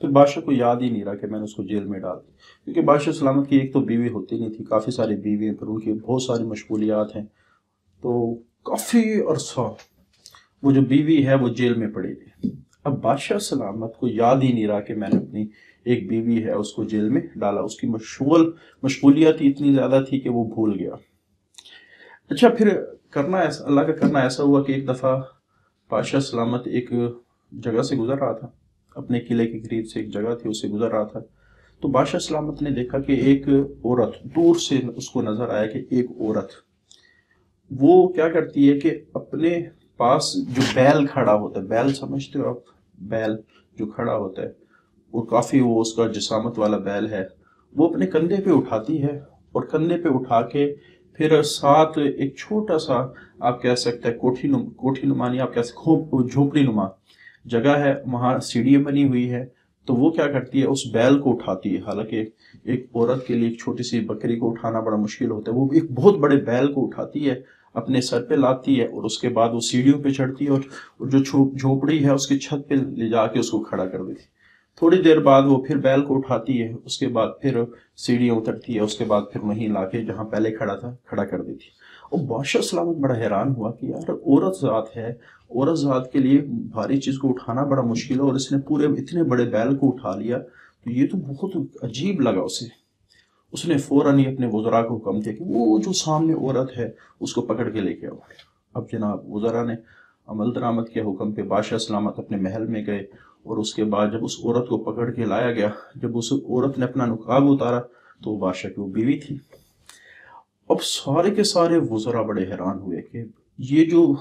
پھر بادشاہ کو یاد ہی نہیں رہا کہ میں نے اس کو جیل میں ڈال دی، کیونکہ بادشاہ سلامت کی ایک تو بیوی ہوتی نہیں تھی، کافی ساری بیوی ہیں، پھر ان کی بہت ساری مشغولیات ہیں، تو کافی عرصہ وہ جو بیوی ہے وہ جیل میں پڑی تھی۔ اب بادشاہ سلامت کو یاد ہی نہیں رہا کہ میں نے اپنی ایک بیوی ہے اس کو جیل میں ڈالا، اس کی مشغولیات اتنی زیادہ تھی کہ وہ بھول گیا۔ اچھا، پھر اللہ کا کرنا ایسا ہوا کہ ایک دفعہ بادشاہ سلامت ایک جگہ سے گزر رہا تھا، اپنے قلعے کے قریب سے ایک جگہ تھی، اس سے گزر رہا تھا، تو بادشاہ سلامت نے دیکھا کہ ایک عورت دور سے اس کو نظر آیا کہ ایک عورت وہ کیا کرتی ہے کہ اپنے پاس جو بیل کھڑا ہوتا ہے، بیل سمجھتے ہو آپ، بیل جو کھڑا ہوتا ہے اور کافی وہ اس کا جسامت والا بیل ہے، وہ اپنے کندھے پہ اٹھاتی ہے، اور کندھے پہ اٹھا کے پھر ساتھ ایک چھوٹا سا آپ کہہ سکتے ہیں کوٹھی نما نہیں، آپ کہہ سکتے جھوپڑی نما جگہ ہے، وہاں سیڑھیاں بنی ہوئی ہے، تو وہ کیا کرتی ہے اس بیل کو اٹھاتی ہے۔ حالانکہ ایک عورت کے لیے ایک چھوٹی سی بکری کو اٹھانا بڑا مشکل ہوتا ہے، وہ ایک بہت بڑے بیل کو اٹھاتی ہے، اپنے سر پہ لاتی ہے، اور اس کے بعد وہ سیڑھیوں پہ چڑھتی ہے، اور جو جھوپڑی ہے اس کی چھت پہ لے جا کے اس کو کھڑا کر دیتی۔ تھوڑی دیر بعد وہ پھر بیل کو اٹھاتی ہے، اس کے بعد پھر سیڑھیاں اترتی ہے، اس کے بعد پھر وہیں لا کے جہاں پہلے کھڑا تھا کھڑا کر دیتی۔ اور بادشاہ سلامت بڑا حیران ہوا کہ یار عورت ذات ہے، عورت ذات کے لیے بھاری چیز کو اٹھانا بڑا مشکل ہے، اور اس نے پورے اتنے بڑے بیل کو اٹھا لیا، تو یہ تو بہت عجیب لگا اسے۔ اس نے فوراً ہی اپنے وزراء کو حکم دیا کہ وہ جو سامنے عورت ہے اس کو پکڑ کے لے کے آؤ۔ اب جناب وزراء نے عمل درآمد کے حکم پہ بادشاہ سلامت اپنے محل میں گئے، اور اس کے بعد جب اس عورت کو پکڑ کے لایا گیا، جب اس عورت نے اپنا نقاب اتارا تو وہ بادشاہ کی وہ بیوی تھی۔ اب سارے کے سارے وزراء بڑے حیران ہوئے کہ یہ جو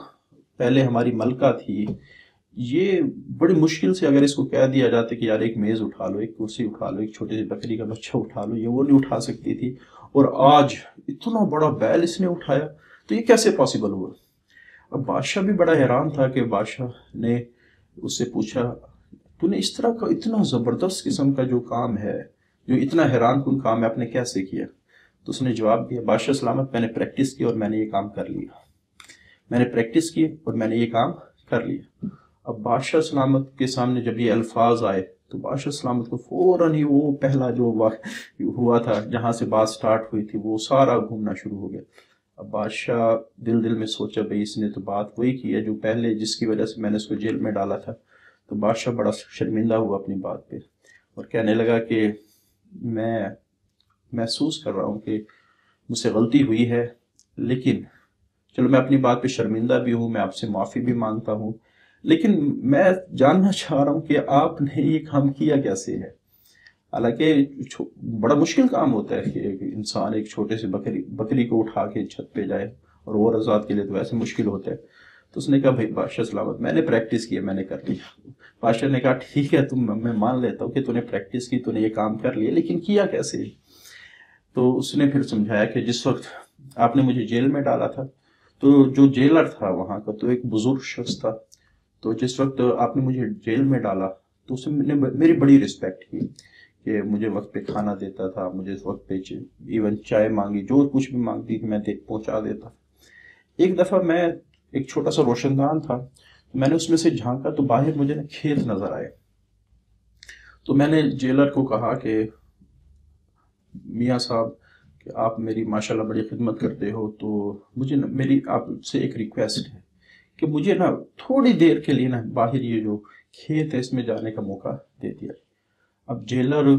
پہلے ہماری ملکہ تھی، یہ بڑی مشکل سے اگر اس کو کہہ دیا جاتا کہ یار ایک میز اٹھا لو، ایک کرسی اٹھا لو، ایک چھوٹی سی بکری کا بچہ اٹھا لو، یہ وہ نہیں اٹھا سکتی تھی، اور آج اتنا بڑا بیل اس نے اٹھایا، تو یہ کیسے پاسبل ہوا؟ اب بادشاہ بھی بڑا حیران تھا کہ بادشاہ نے اس سے پوچھا تو نے اس طرح کا اتنا زبردست قسم کا جو کام ہے، جو اتنا حیران کن کام ہے، آپ نے کیسے کیا؟ تو اس نے جواب دیا، بادشاہ سلامت میں نے پریکٹس کی اور میں نے یہ کام کر لیا، میں نے پریکٹس کی اور میں نے یہ کام کر لیا۔ اب بادشاہ سلامت کے سامنے جب یہ الفاظ آئے تو بادشاہ سلامت کو فوراً ہی وہ پہلا جو ہوا تھا جہاں سے بات سٹارٹ ہوئی تھی وہ سارا گھومنا شروع ہو گیا۔ اب بادشاہ دل میں سوچا بھئی اس نے تو بات وہی کی ہے جو پہلے جس کی وجہ سے میں نے اس کو جیل میں ڈالا تھا۔ تو بادشاہ بڑا شرمندہ ہوا اپنی بات پہ، اور کہنے لگا کہ میں محسوس کر رہا ہوں کہ مجھ سے غلطی ہوئی ہے، لیکن چلو میں اپنی بات پہ شرمندہ بھی ہوں، میں آپ سے معافی بھی مانگتا ہوں، لیکن میں جاننا چاہ رہا ہوں کہ آپ نے یہ کام کیا کیسے ہے؟ حالانکہ بڑا مشکل کام ہوتا ہے کہ انسان ایک چھوٹے سے بکری کو اٹھا کے چھت پہ جائے، اور وہ آزاد کے لیے تو ویسے مشکل ہوتا ہے۔ تو اس نے کہا بھائی بادشاہ سلامت میں نے پریکٹس کی ہے، میں نے کر لیا۔ بادشاہ نے کہا ٹھیک ہے میں مان لیتا ہوں کہ تو نے پریکٹس کی، تو نے یہ کام کر لیا، لیکن کیا کیسے؟ تو اس نے پھر سمجھایا کہ جس وقت آپ نے مجھے جیل میں ڈالا تھا تو جو جیلر تھا وہاں کا تو ایک بزرگ شخص تھا، تو جس وقت آپ نے مجھے جیل میں ڈالا تو اس نے میری بڑی رسپیکٹ کی کہ مجھے وقت پہ کھانا دیتا تھا، مجھے وقت پہ ایون چائے مانگی جو کچھ بھی مانگتی تھی میں پہنچا دیتا۔ ایک دفعہ میں ایک چھوٹا سا روشن دان تھا، میں نے اس میں سے جھانکا تو باہر مجھے کھیت نظر آئے، تو میں نے جیلر کو کہا کہ میاں صاحب کہ آپ میری ماشاءاللہ بڑی خدمت کرتے ہو، تو مجھے میری آپ سے ایک ریکویسٹ ہے کہ مجھے تھوڑی دیر کے لیے باہر یہ جو کھیت ہے اس میں جانے کا موقع دے دیا۔ اب جیلر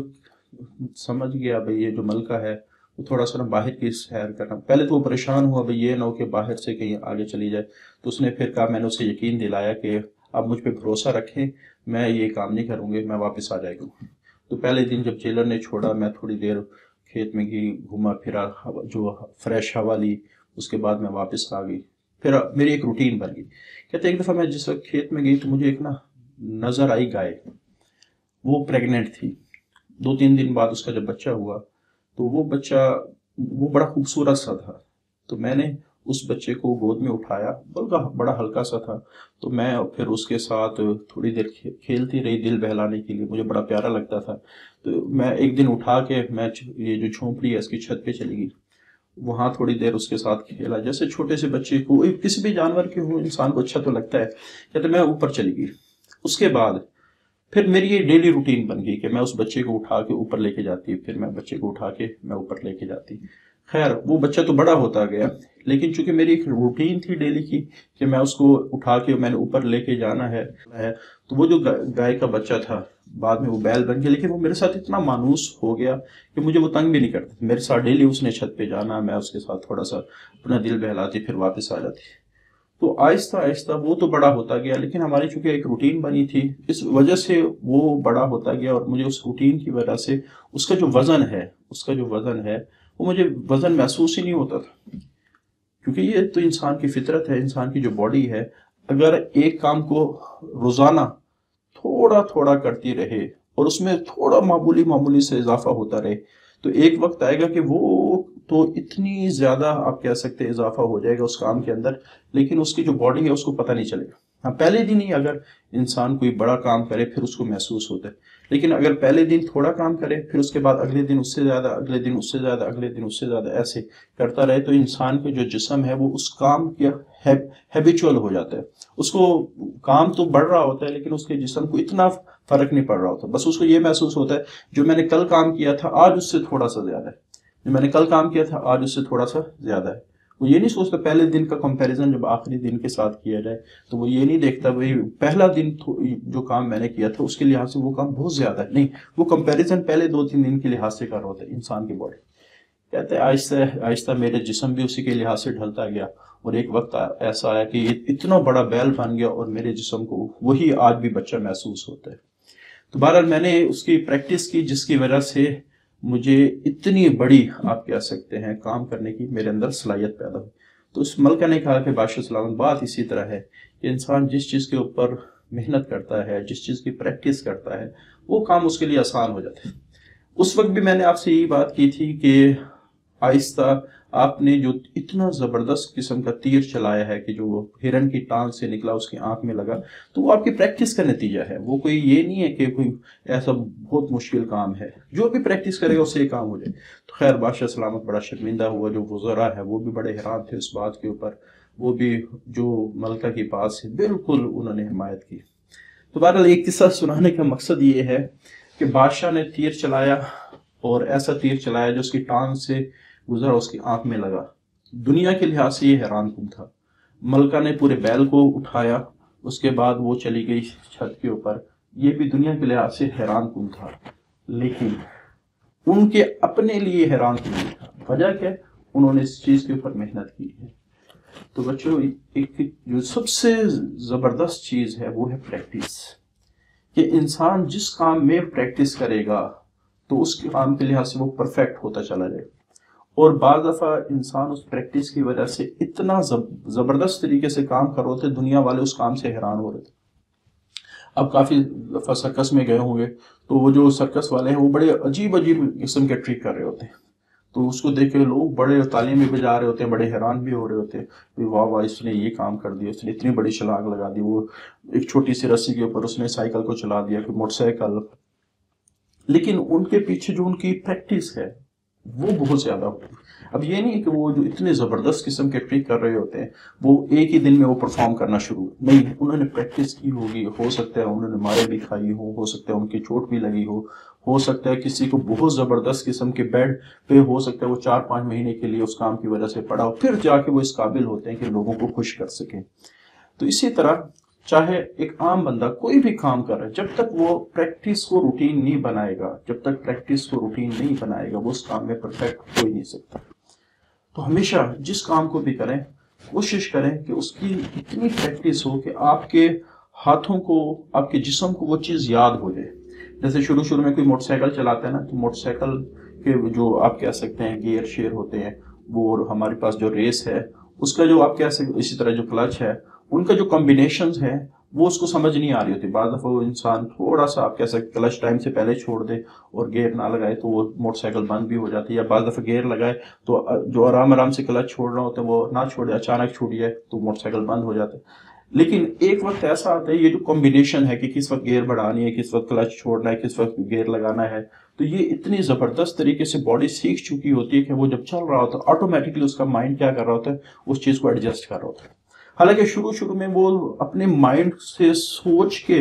سمجھ گیا بھئی یہ جو ملکہ ہے وہ تھوڑا سا باہر کی سیر کرنا، پہلے تو وہ پریشان ہوا بھئی یہ نہ ہو کہ باہر سے کہیں آگے چلی جائے، تو اس نے پھر کہا میں نے اسے یقین دلایا کہ آپ مجھ پہ بھروسہ رکھیں، میں یہ کام نہیں کروں گی، میں واپس آ جائے گا۔ تو پہلے دن جب جیلر نے چھوڑا میں تھوڑی دیر کھیت میں گئی، گھوما پھرا، جو فریش ہوا لی، اس کے بعد میں واپس آ گئی، پھر میری ایک روٹین بن گئی۔ کہتے ایک دفعہ میں جس وقت کھیت میں گئی تو مجھے ایک نظر آئی گائے، وہ پریگننٹ تھی، 2-3 دن بعد اس کا جب بچہ ہوا تو وہ بچہ وہ بڑا خوبصورت سا تھا، تو میں نے اس بچے کو گود میں اٹھایا، بلکہ بڑا ہلکا سا تھا، تو میں پھر اس کے ساتھ تھوڑی دیر کھیلتی رہی دل بہلانے کے لیے، مجھے بڑا پیارا لگتا تھا۔ تو میں ایک دن اٹھا کے میں یہ جو جھونپڑی ہے اس کی چھت پہ چلی گئی، وہاں تھوڑی دیر اس کے ساتھ کھیلا، جیسے چھوٹے سے بچے کو کسی بھی جانور کے ہوں انسان کو اچھا تو لگتا ہے، کہتے میں اوپر چلی گئی۔ اس کے بعد پھر میری یہ ڈیلی روٹین بن گئی کہ میں اس بچے کو اٹھا کے اوپر لے کے جاتی، پھر میں بچے کو اٹھا کے میں اوپر لے کے جاتی. خیر وہ بچہ تو بڑا ہوتا گیا، لیکن چونکہ میری ایک روٹین تھی ڈیلی کی کہ میں اس کو اٹھا کے میں نے اوپر لے کے جانا ہے، تو وہ جو گائے کا بچہ تھا بعد میں وہ بیل بن گیا، لیکن وہ میرے ساتھ اتنا مانوس ہو گیا کہ مجھے وہ تنگ بھی نہیں کرتا. میرے ساتھ ڈیلی اس نے چھت پہ جانا، میں اس کے ساتھ تھوڑا سا اپنا دل بہلاتی پھر واپس آ جاتی. تو آہستہ آہستہ وہ تو بڑا ہوتا گیا، لیکن ہماری چونکہ ایک روٹین بنی تھی، اس وجہ سے وہ بڑا ہوتا گیا، اور مجھے اس روٹین کی وجہ سے اس کا جو وزن ہے وہ مجھے وزن محسوس ہی نہیں ہوتا تھا. کیونکہ یہ تو انسان کی فطرت ہے، انسان کی جو باڈی ہے، اگر ایک کام کو روزانہ تھوڑا تھوڑا کرتی رہے اور اس میں تھوڑا معمولی سے اضافہ ہوتا رہے، تو ایک وقت آئے گا کہ وہ تو اتنی زیادہ آپ کہہ سکتے اضافہ ہو جائے گا اس کام کے اندر، لیکن اس کی جو باڈی ہے اس کو پتہ نہیں چلے گا. ہاں پہلے دن ہی اگر انسان کوئی بڑا کام کرے پھر اس کو محسوس ہوتا ہے، لیکن اگر پہلے دن تھوڑا کام کرے پھر اس کے بعد اگلے دن اس سے زیادہ، اگلے دن اس سے زیادہ، اگلے دن اس سے زیادہ ایسے کرتا رہے، تو انسان کا جو جسم ہے وہ اس کام کے ہیبیچول ہو جاتا ہے. اس کو کام تو بڑھ رہا ہوتا ہے لیکن اس کے جسم کو اتنا فرق نہیں پڑ رہا ہوتا، بس اس کو یہ محسوس ہوتا ہے جو میں نے کل کام کیا تھا آج اس سے تھوڑا سا زیادہ ہے، جو میں نے کل کام کیا تھا آج اس سے تھوڑا سا زیادہ ہے. وہ یہ نہیں سوچتا پہلے دن کا کمپیریزن جب آخری دن کے ساتھ کیا جائے تو وہ یہ نہیں دیکھتا بھائی پہلا دن جو کام میں نے کیا تھا اس کے لحاظ سے وہ کام بہت زیادہ ہے، نہیں، وہ کمپیریزن پہلے 2-3 دن کے لحاظ سے کر رہا ہوتا ہے. انسان کی باڈی کہتے ہیں آہستہ آہستہ میرے جسم بھی اسی کے لحاظ سے ڈھلتا گیا، اور ایک وقت ایسا آیا کہ اتنا بڑا بیل بن گیا اور میرے جسم کو وہی آج بھی بچہ محسوس ہوتا ہے. تو بہرحال میں نے اس کی پریکٹس کی جس کی وجہ سے مجھے اتنی بڑی آپ کہہ سکتے ہیں کام کرنے کی میرے اندر صلاحیت پیدا ہوئی. تو اس ملکہ نے کہا کہ بادشاہ سلامت بات اسی طرح ہے کہ انسان جس چیز کے اوپر محنت کرتا ہے، جس چیز کی پریکٹس کرتا ہے، وہ کام اس کے لیے آسان ہو جاتا ہے. اس وقت بھی میں نے آپ سے یہی بات کی تھی کہ آہستہ آپ نے جو اتنا زبردست قسم کا تیر چلایا ہے کہ جو ہرن کی ٹانگ سے نکلا اس کی آنکھ میں لگا، تو وہ آپ کی پریکٹس کا نتیجہ ہے. وہ کوئی یہ نہیں ہے کہ کوئی ایسا بہت مشکل کام ہے، جو بھی پریکٹس کرے گا اس سے یہ کام ہو جائے. تو خیر بادشاہ سلامت بڑا شرمندہ ہوا، جو وزراء ہے وہ بھی بڑے حیران تھے اس بات کے اوپر، وہ بھی جو ملکہ کی بات سے بالکل انہوں نے حمایت کی. تو بہرحال ایک قصہ سنانے کا مقصد یہ ہے کہ بادشاہ نے تیر چلایا، اور ایسا تیر چلایا جو اس کی ٹانگ سے گزرا، اس کی آنکھ میں لگا. دنیا کے لحاظ سے یہ حیران کن تھا. ملکہ نے پورے بیل کو اٹھایا، اس کے بعد وہ چلی گئی چھت کے اوپر. یہ بھی دنیا کے لحاظ سے حیران کن تھا، لیکن ان کے اپنے لیے حیران کن نہیں تھا. وجہ کیا؟ انہوں نے اس چیز کے اوپر محنت کی ہے. تو بچوں ایک جو سب سے زبردست چیز ہے وہ ہے پریکٹس، کہ انسان جس کام میں پریکٹس کرے گا تو اس کے کام کے لحاظ سے وہ پرفیکٹ ہوتا چلا جائے. اور بعض دفعہ انسان اس پریکٹس کی وجہ سے اتنا زبردست طریقے سے کام کر رہے تھے، دنیا والے اس کام سے حیران ہو رہے تھے. اب کافی دفعہ سرکس میں گئے ہوں گے تو وہ جو سرکس والے ہیں وہ بڑے عجیب قسم کے ٹرک کر رہے ہوتے ہیں، تو اس کو دیکھ کے لوگ بڑے تالیاں بھی بجا رہے ہوتے ہیں، بڑے حیران بھی ہو رہے ہوتے ہیں، واہ واہ اس نے یہ کام کر دیا، اس نے اتنی بڑی چھلانگ لگا دی، وہ ایک چھوٹی سی رسی کے اوپر اس نے سائیکل کو چلا دیا، کہ موٹر سائیکل. لیکن ان کے پیچھے جو ان کی پریکٹس ہے وہ بہت زیادہ ہوتی ہے. اب یہ نہیں کہ وہ جو اتنے زبردست قسم کے ٹرک کر رہے ہوتے ہیں وہ ایک ہی دن میں وہ پرفارم کرنا شروع، نہیں، انہوں نے پریکٹس کی ہوگی. ہو سکتا ہے انہوں نے مارے بھی کھائی ہو سکتا ہے ان کی چوٹ بھی لگی ہو سکتا ہے کسی کو بہت زبردست قسم کے بیڈ پہ ہو سکتا ہے وہ 4-5 مہینے کے لیے اس کام کی وجہ سے پڑا ہو، پھر جا کے وہ اس قابل ہوتے ہیں کہ لوگوں کو خوش کر سکیں. تو اسی طرح چاہے ایک عام بندہ کوئی بھی کام کر رہا ہے، جب تک وہ پریکٹس کو روٹین نہیں بنائے گا، وہ اس کام میں پرفیکٹ ہو ہی نہیں سکتا. تو ہمیشہ جس کام کو بھی کریں کوشش کریں کہ اس کی اتنی پریکٹس ہو کہ آپ کے ہاتھوں کو، آپ کے جسم کو وہ چیز یاد ہو جائے. جیسے شروع میں کوئی موٹر سائیکل چلاتا ہے نا، تو موٹر سائیکل کے جو آپ کہہ سکتے ہیں گیئر شیئر ہوتے ہیں، وہ ہمارے پاس جو ریس ہے اس کا جو آپ کہہ سکتے، اسی طرح جو کلچ ہے ان کا جو کمبینیشنز ہیں وہ اس کو سمجھ نہیں آ رہی ہوتی. بعض دفعہ وہ انسان تھوڑا سا آپ کہہ سکتے کلچ ٹائم سے پہلے چھوڑ دے اور گیئر نہ لگائے تو وہ موٹر سائیکل بند بھی ہو جاتی ہے، یا بعض دفعہ گیئر لگائے تو جو آرام سے کلچ چھوڑ رہا ہوتا ہے وہ نہ چھوڑے، اچانک چھوٹ جائے تو موٹر سائیکل بند ہو جاتا ہے. لیکن ایک وقت ایسا آتا ہے یہ جو کمبینیشن ہے کہ کس وقت گیئر بڑھانی ہے، کس وقت کلچ چھوڑنا ہے، کس وقت گیئر لگانا ہے، تو یہ اتنی زبردست طریقے سے باڈی سیکھ چکی ہوتی ہے کہ وہ جب چل رہا ہوتا ہے آٹومیٹکلی اس کا مائنڈ کیا کر رہا ہوتا ہے، اس چیز کو ایڈجسٹ کر رہا ہوتا ہے. حالانکہ شروع میں وہ اپنے مائنڈ سے سوچ کے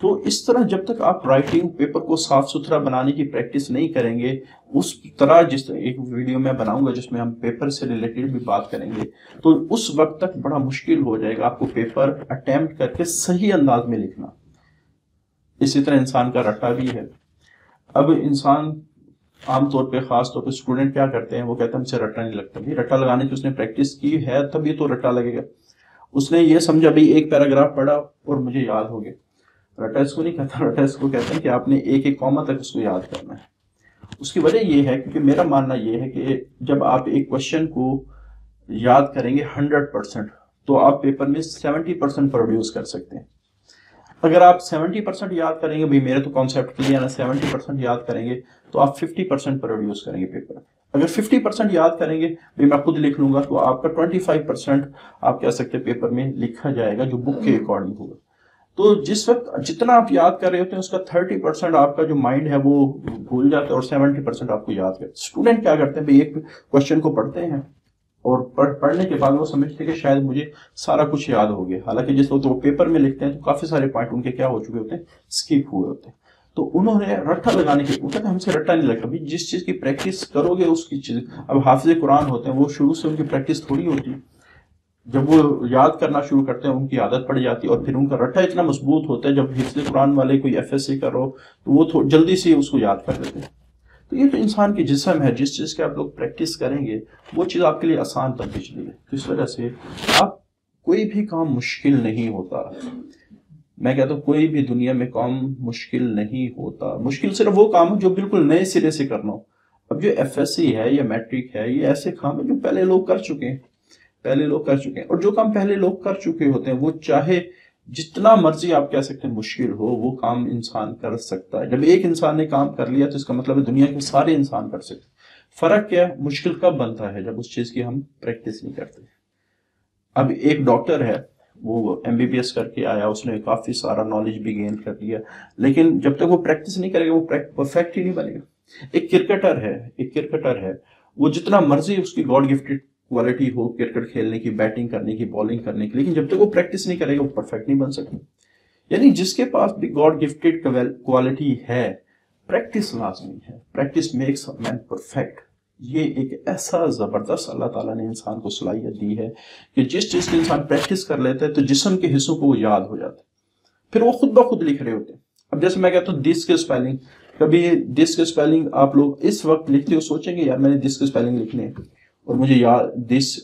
تو اس طرح جب تک آپ رائٹنگ پیپر کو صاف ستھرا بنانے کی پریکٹس نہیں کریں گے، اس طرح جس ایک ویڈیو میں بناؤں گا جس میں ہم پیپر سے ریلیٹڈ بھی بات کریں گے، تو اس وقت تک بڑا مشکل ہو جائے گا آپ کو پیپر اٹیمپٹ کر کے صحیح انداز میں لکھنا۔ اسی طرح انسان کا رٹا بھی ہے۔ اب انسان عام طور پہ، خاص طور پہ اسٹوڈنٹ کیا کرتے ہیں، وہ کہتے ہیں ہم سے رٹا نہیں لگتا۔ بھی رٹا لگانے کی اس نے پریکٹس کی ہے تبھی تو رٹا لگے گا۔ اس نے یہ سمجھا بھائی ایک پیراگراف پڑھا اور مجھے یاد ہو گیا۔ رٹا اس کو نہیں کہتا، رٹا اس کو کہتے ہیں کہ آپ نے ایک ایک کاما تک اس کو یاد کرنا ہے۔ اس کی وجہ یہ ہے کیونکہ میرا ماننا یہ ہے کہ جب آپ ایک کوشچن کو یاد کریں گے 100%، تو آپ پیپر میں 70% پروڈیوس کر سکتے ہیں۔ اگر آپ 70% یاد کریں گے، بھائی میرے تو کانسیپٹ کلیئر ہے، 70% یاد کریں گے تو آپ 50% پروڈیوس کریں گے پیپر۔ اگر 50% یاد کریں گے، بھائی میں خود لکھ لوں گا، تو آپ کا 25% آپ کہہ سکتے ہیں پیپر میں لکھا جائے گا جو بک کے اکارڈنگ ہوگا۔ تو جس وقت جتنا آپ یاد کر رہے ہوتے ہیں اس کا 30% آپ کا جو مائنڈ ہے وہ بھول جاتا ہے اور 70% آپ کو یاد کرتے ہیں۔ اسٹوڈنٹ کیا کرتے ہیں، بھائی ایک کوشچن کو پڑھتے ہیں اور پڑھنے کے بعد وہ سمجھتے ہیں کہ شاید مجھے سارا کچھ یاد ہو گیا، حالانکہ جس وقت وہ پیپر میں لکھتے ہیں تو کافی سارے پوائنٹ ان کے کیا ہو چکے ہوتے ہیں، اسکپ ہوئے ہوتے ہیں۔ تو انہوں نے رٹا لگانے کی، وہ کہتے ہیں ہم سے رٹا نہیں لگتا۔ جس چیز کی پریکٹس کرو گے اس کی چیز، اب حافظ قرآن ہوتے ہیں وہ شروع سے ان کی پریکٹس تھوڑی ہوتی، جب وہ یاد کرنا شروع کرتے ہیں ان کی عادت پڑ جاتی ہے اور پھر ان کا رٹا اتنا مضبوط ہوتا ہے، جب حفظ قرآن والے کوئی FSC کر رہو تو وہ جلدی سے اس کو یاد کر لیتے ہیں۔ تو یہ تو انسان کی جسم ہے، جس چیز کے آپ لوگ پریکٹس کریں گے وہ چیز آپ کے لیے آسان بنتی چلی ہے۔ تو اس وجہ سے آپ کوئی بھی کام مشکل نہیں ہوتا۔ میں کہتا ہوں کوئی بھی دنیا میں کام مشکل نہیں ہوتا، مشکل صرف وہ کام ہے جو بالکل نئے سرے سے کرنا ہو۔ اب جو FSC ہے یا میٹرک ہے، یہ ایسے کام ہے جو پہلے لوگ کر چکے ہیں، اور جو کام پہلے لوگ کر چکے ہوتے ہیں وہ چاہے جتنا مرضی آپ کہہ سکتے ہیں مشکل ہو، وہ کام انسان کر سکتا ہے۔ جب ایک انسان نے کام کر لیا تو اس کا مطلب ہے دنیا کے سارے انسان کر سکتے ہیں۔ فرق کیا ہے، مشکل کب بنتا ہے، جب اس چیز کی ہم پریکٹس نہیں کرتے۔ اب ایک ڈاکٹر ہے، وہ MBBS کر کے آیا، اس نے کافی سارا نالج بھی گین کر لیا، لیکن جب تک وہ پریکٹس نہیں کرے گا وہ پرفیکٹ ہی نہیں بنے گا۔ ایک کرکٹر ہے، وہ جتنا مرضی اس کی گاڈ گفٹڈ کوالٹی ہو کرکٹ کھیلنے کی، بیٹنگ کرنے کی، بالنگ کرنے کی، لیکن جب تک وہ پریکٹس نہیں کرے گا وہ پرفیکٹ نہیں بن سکتا۔ یعنی جس کے پاس بھی گاڈ گفٹڈ کوالٹی ہے، پریکٹس لازمی ہے۔ Practice makes man perfect. یہ ایک ایسا زبردست اللہ تعالیٰ نے انسان کو صلاحیت دی ہے کہ جس چیز کی انسان پریکٹس کر لیتا ہے تو جسم کے حصوں کو وہ یاد ہو جاتا ہے، پھر وہ خود بخود لکھ رہے ہوتے ہیں۔ اب جیسے میں کہتا ہوں دس کے اسپیلنگ، کبھی دس کے اسپیلنگ آپ لوگ اس وقت لکھتے ہو سوچیں گے یار میں نے دس کے اسپیلنگ لکھنے ہیں اور مجھے یاد، دس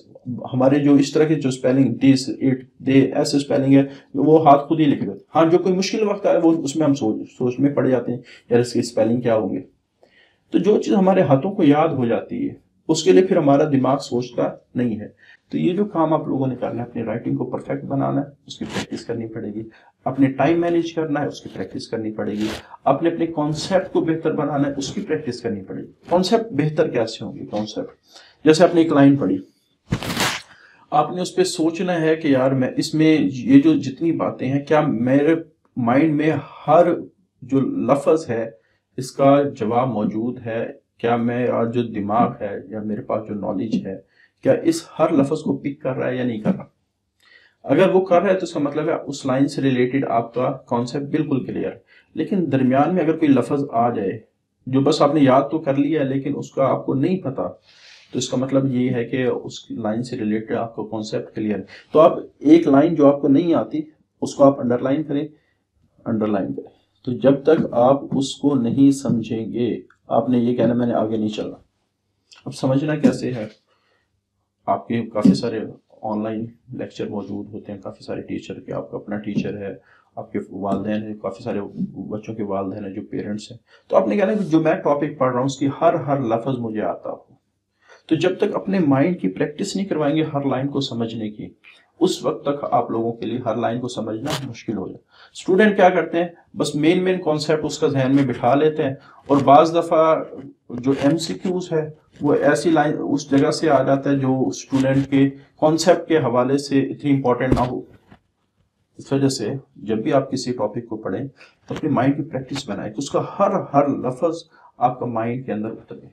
ہمارے جو اس طرح کے جو اسپیلنگ، ڈس، اٹ، دے، ایسے اسپیلنگ ہے وہ ہاتھ خود ہی لکھ دیتے۔ ہاں جو کوئی مشکل وقت آئے وہ اس میں ہم سوچ میں پڑ جاتے ہیں یار اس کی اسپیلنگ کیا ہوں گے۔ تو جو چیز ہمارے ہاتھوں کو یاد ہو جاتی ہے اس کے لیے پھر ہمارا دماغ سوچتا نہیں ہے۔ تو یہ جو کام آپ لوگوں نے کرنا ہے، اپنی رائٹنگ کو پرفیکٹ بنانا ہے، اس کی پریکٹس کرنی پڑے گی۔ اپنے ٹائم مینیج کرنا ہے، اس کی پریکٹس کرنی پڑے گی۔ اپنے کانسیپٹ کو بہتر بنانا ہے، اس کی پریکٹس کرنی پڑے گی۔ کانسیپٹ بہتر کیسے ہوں گے؟ کانسیپٹ جیسے آپ نے ایک لائن پڑھی، آپ نے اس پہ سوچنا ہے کہ یار میں اس میں یہ جو جتنی باتیں ہیں، کیا میرے مائنڈ میں ہر جو لفظ ہے اس کا جواب موجود ہے؟ کیا میرا جو دماغ ہے یا میرے پاس جو نالج ہے کیا اس ہر لفظ کو پک کر رہا ہے یا نہیں کر رہا؟ اگر وہ کر رہا ہے تو اس کا مطلب ہے اس لائن سے ریلیٹڈ آپ کا کانسیپٹ بالکل کلیئر ہے۔ لیکن درمیان میں اگر کوئی لفظ آ جائے جو بس آپ نے یاد تو کر لیا ہے لیکن اس کا آپ کو نہیں پتا، تو اس کا مطلب یہ ہے کہ اس لائن سے ریلیٹڈ آپ کو کانسیپٹ کلیئر ہے۔ تو آپ ایک لائن جو آپ کو نہیں آتی اس کو آپ انڈر لائن کریں۔ تو جب تک آپ اس کو نہیں سمجھیں گے آپ نے یہ کہنا میں نے آگے نہیں چلنا۔ اب سمجھنا کیسے ہے؟ آپ کے کافی سارے آن لائن لیکچر موجود ہوتے ہیں، کافی سارے ٹیچر کے، آپ کا اپنا ٹیچر ہے، آپ کے والدین ہیں، کافی سارے بچوں کے والدین ہیں جو پیرنٹس ہیں۔ تو آپ نے کہنا کہ جو میں ٹاپک پڑھ رہا ہوں اس کی ہر لفظ مجھے آتا ہو۔ تو جب تک اپنے مائنڈ کی پریکٹس نہیں کروائیں گے ہر لائن کو سمجھنے کی، اس وقت تک آپ لوگوں کے لیے ہر لائن کو سمجھنا مشکل ہو جائے۔ اسٹوڈنٹ کیا کرتے ہیں، بس مین کانسیپٹ اس کا ذہن میں بٹھا لیتے ہیں، اور بعض دفعہ جو MCQs ہے وہ ایسی لائن اس جگہ سے آ جاتا ہے جو اسٹوڈنٹ کے کانسیپٹ کے حوالے سے اتنی امپورٹنٹ نہ ہو۔ اس وجہ سے جب بھی آپ کسی ٹاپک کو پڑھیں تو اپنے مائنڈ کی پریکٹس بنائیں کہ اس کا ہر لفظ آپ کا مائنڈ کے اندر اترے۔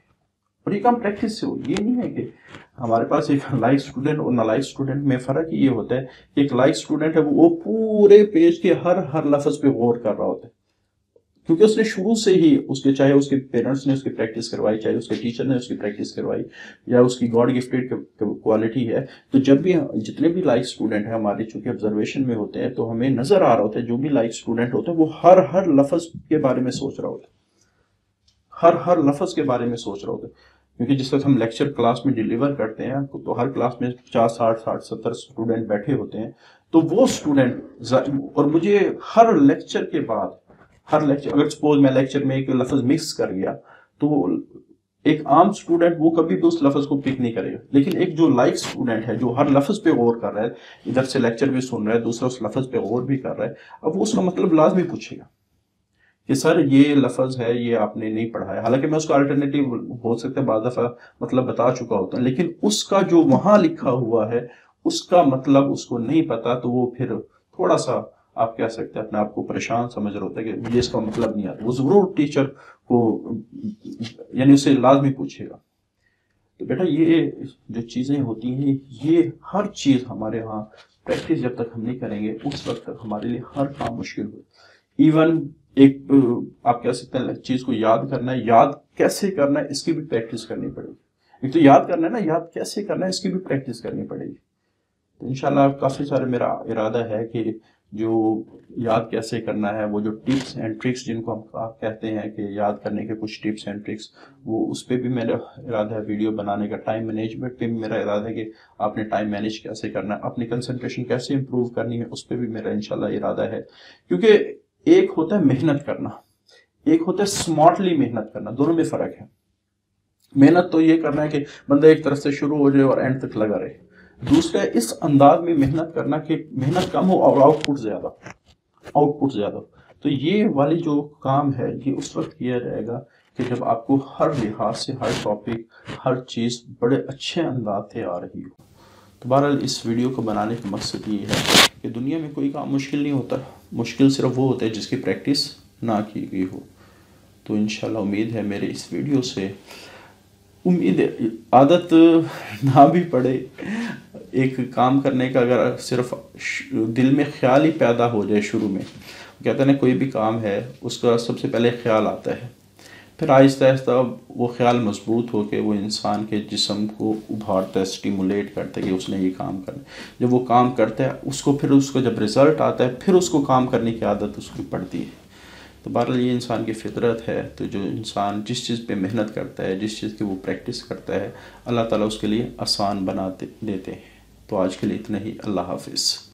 اور یہ کام پریکٹس سے ہو. یہ نہیں ہے کہ ہمارے پاس ایک لائک اسٹوڈنٹ اور نالائک اسٹوڈنٹ میں فرق یہ ہوتا ہے کہ ایک لائک اسٹوڈنٹ ہے وہ پورے پیج کے ہر لفظ پہ غور کر رہا ہوتا ہے، کیونکہ اس نے شروع سے ہی چاہے اس کے پیرنٹس نے اس کی پریکٹس کروائی، چاہے اس کے ٹیچر نے اس کی پریکٹس کروائی، یا اس کی گاڈ گفٹڈ کوالٹی ہے. تو جب بھی جتنے بھی لائک اسٹوڈنٹ ہیں ہمارے چونکہ آبزرویشن میں ہوتے ہیں تو ہمیں نظر آ رہا ہوتا ہے جو بھی لائک اسٹوڈنٹ ہوتا ہے وہ ہر لفظ کے بارے میں سوچ رہا ہوتا ہے، ہر لفظ کے بارے میں سوچ رہا ہوتا ہے. کیونکہ جس وقت ہم لیکچر کلاس میں ڈیلیور کرتے ہیں تو ہر کلاس میں 50 60 70 اسٹوڈنٹ بیٹھے ہوتے ہیں. تو وہ اسٹوڈنٹ، اور مجھے ہر لیکچر کے بعد، ہر لیکچر اگر سپوز میں لیکچر میں ایک لفظ مکس کر گیا تو ایک عام اسٹوڈنٹ وہ کبھی بھی اس لفظ کو پک نہیں کرے گا، لیکن ایک جو لائک اسٹوڈنٹ ہے جو ہر لفظ پہ غور کر رہا ہے، ادھر سے لیکچر بھی سن رہا ہے، دوسرا اس لفظ پہ غور بھی کر رہا ہے، اب وہ اس کا مطلب لازمی پوچھے گا کہ سر یہ لفظ ہے، یہ آپ نے نہیں پڑھا ہے. حالانکہ میں اس کا الٹرنیٹیو ہو سکتا ہے بعض دفعہ مطلب بتا چکا ہوتا ہوں، لیکن اس کا جو وہاں لکھا ہوا ہے اس کا مطلب اس کو نہیں پتا، تو وہ پھر تھوڑا سا آپ کہہ سکتے ہیں اپنے آپ کو پریشان سمجھ رہا ہوتا ہے کہ مجھے اس کا مطلب نہیں آتا. وہ ضرور ٹیچر کو یعنی اسے لازمی پوچھے گا. تو بیٹا یہ جو چیزیں ہوتی ہیں یہ ہر چیز ہمارے ہاں پریکٹس جب تک ہم نہیں کریں گے اس وقت تک ہمارے لیے ہر کام مشکل ہو. ایون ایک آپ کہہ سکتے ہیں چیز کو یاد کرنا ہے، یاد کیسے کرنا ہے اس کی بھی پریکٹس کرنی پڑے گی. ایک تو یاد کرنا ہے نا، یاد کیسے کرنا ہے اس کی بھی پریکٹس کرنی پڑے گی. تو انشاءاللہ کافی سارے میرا ارادہ ہے کہ جو یاد کیسے کرنا ہے، وہ جو ٹپس اینڈ ٹرکس جن کو ہم کہتے ہیں کہ یاد کرنے کے کچھ ٹپس اینڈ ٹرکس، وہ اس پہ بھی میرا ارادہ ہے ویڈیو بنانے کا. ٹائم مینجمنٹ پہ بھی میرا ارادہ ہے کہ آپ نے ٹائم مینیج کیسے کرنا ہے، اپنی کنسنٹریشن کیسے امپروو کرنی ہے، اس پہ بھی میرا انشاءاللہ ارادہ ہے. کیونکہ ایک ہوتا ہے محنت کرنا، ایک ہوتا ہے سمارٹلی محنت کرنا، دونوں میں فرق ہے. محنت تو یہ کرنا ہے کہ بندہ ایک طرف سے شروع ہو جائے اور اینڈ تک لگا رہے. دوسرا اس انداز میں محنت کرنا کہ محنت کم ہو اور آؤٹ پٹ زیادہ. تو یہ والی جو کام ہے یہ اس وقت کیا جائے گا کہ جب آپ کو ہر لحاظ سے ہر ٹاپک ہر چیز بڑے اچھے انداز سے آ رہی ہو. تو بہرحال اس ویڈیو کو بنانے کا مقصد یہ ہے کہ دنیا میں کوئی کام مشکل نہیں ہوتا، مشکل صرف وہ ہوتا ہے جس کی پریکٹس نہ کی گئی ہو. تو انشاءاللہ امید ہے میرے اس ویڈیو سے امید عادت نہ بھی پڑے ایک کام کرنے کا، اگر صرف دل میں خیال ہی پیدا ہو جائے. شروع میں کہتے ہیں کوئی بھی کام ہے اس کا سب سے پہلے خیال آتا ہے، پھر آہستہ آہستہ وہ خیال مضبوط ہو کے وہ انسان کے جسم کو ابھارتا ہے، سٹیمولیٹ کرتا ہے کہ اس نے یہ کام کرنا. جب وہ کام کرتا ہے اس کو جب رزلٹ آتا ہے پھر اس کو کام کرنے کی عادت اس کو پڑتی ہے. تو بہرحال یہ انسان کی فطرت ہے. تو جو انسان جس چیز پہ محنت کرتا ہے، جس چیز کی وہ پریکٹس کرتا ہے، اللہ تعالیٰ اس کے لیے آسان بنا دیتے ہیں. تو آج کے لیے اتنا ہی. اللہ حافظ.